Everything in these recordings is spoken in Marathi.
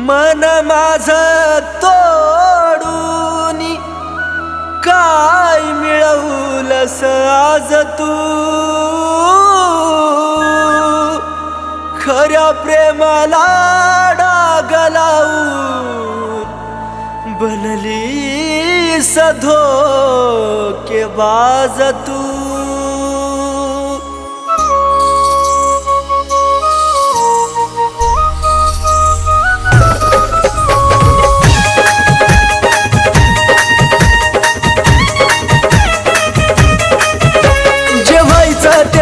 मन माझं तोडूनी काय मिळवलंस आज तू खऱ्या प्रेमाला डाग लावून बनलीस धोकेबाज तू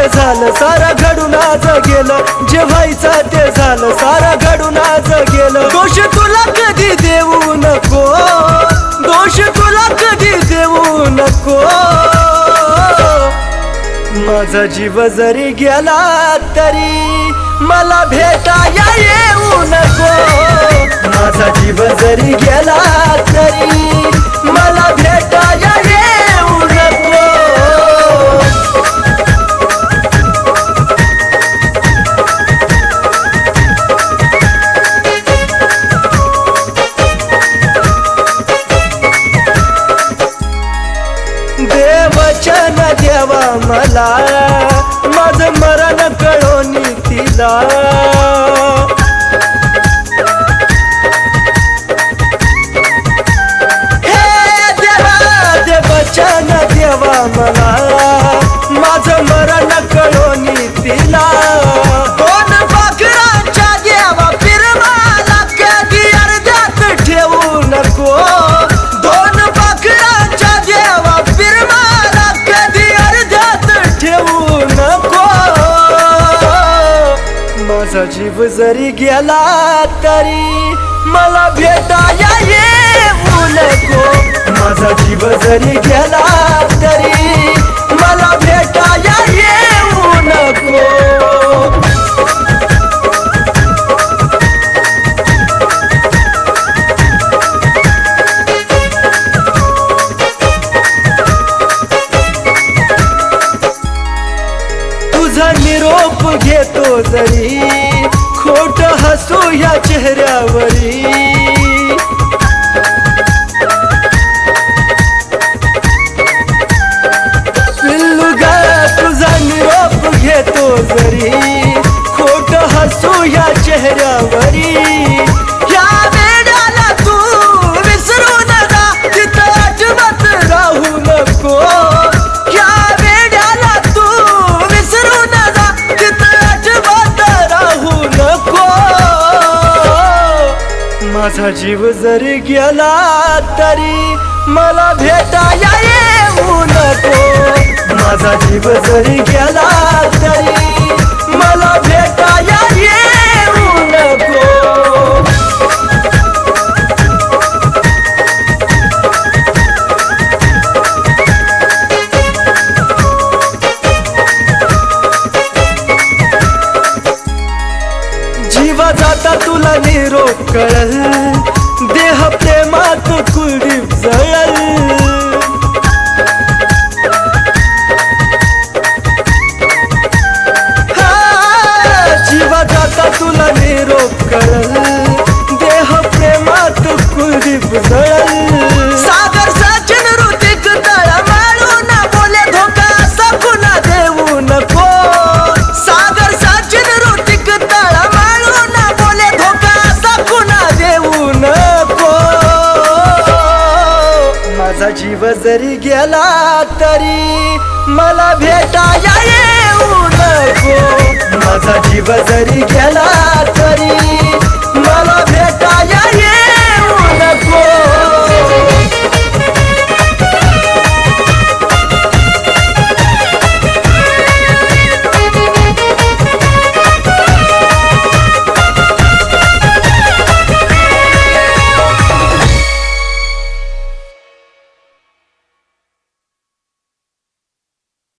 झालं सारा घडून आज गेलं जे व्हायचं ते झालं सारा घडून आज गेलं दोष तुला कधी देऊ नको दोष तुला कधी देऊ नको माझा जीव जरी गेला तरी मला भेटाया येऊ नको माझा जीव जरी गेला तरी मला भेटाया येऊ नको देवचन देवा मला माझं मरण कळोनी तिला हे देवा देवचन देवा मला माझं मरण कळोनी तिला दोन पाखरांच्या देवा फिरवाला कधी अर्ध्यात ठेवू नको दोन पाखरांच्या देवा फिरवाला कधी अर्ध्यात ठेवू नको माझा जीव जरी गेला तरी मला भेटाया येऊ नको माझा जीव जरी गेला तरी मला भेटाया येऊ नको तुझा निरोप घेतो जरी खोट हसू या चेहऱ्यावरी पिल्लू गा तुझा निरोप घेतो जरी खोट हसू या चेहऱ्यावरी या वेळाला तू विसरू नका तिथं अजिबात राहू नको या वेळाला तू विसरू नका तिथं अजिबात राहू नको माझा जीव जरी गेला तरी मला भेटाया येऊ नको माझा जीव जरी गेला तरी मला भेटाया येऊ नको जीवा जाता तुला निरोप कळल देह प्रेमात कुडीप जळल जीवा जाता तुला निरोप कळल देह प्रेमात कुडीप जळल सागर सचिन ऋतिक तळमळू न बोले धोका सकुना देऊ नको सागर सचिन ऋतिक तळमळू न बोले धोका सकुना देऊ नको माझा जीव जरी गेला तरी मला भेटाया येऊ नको माझा जीव जरी गेला तरी मला भेटाया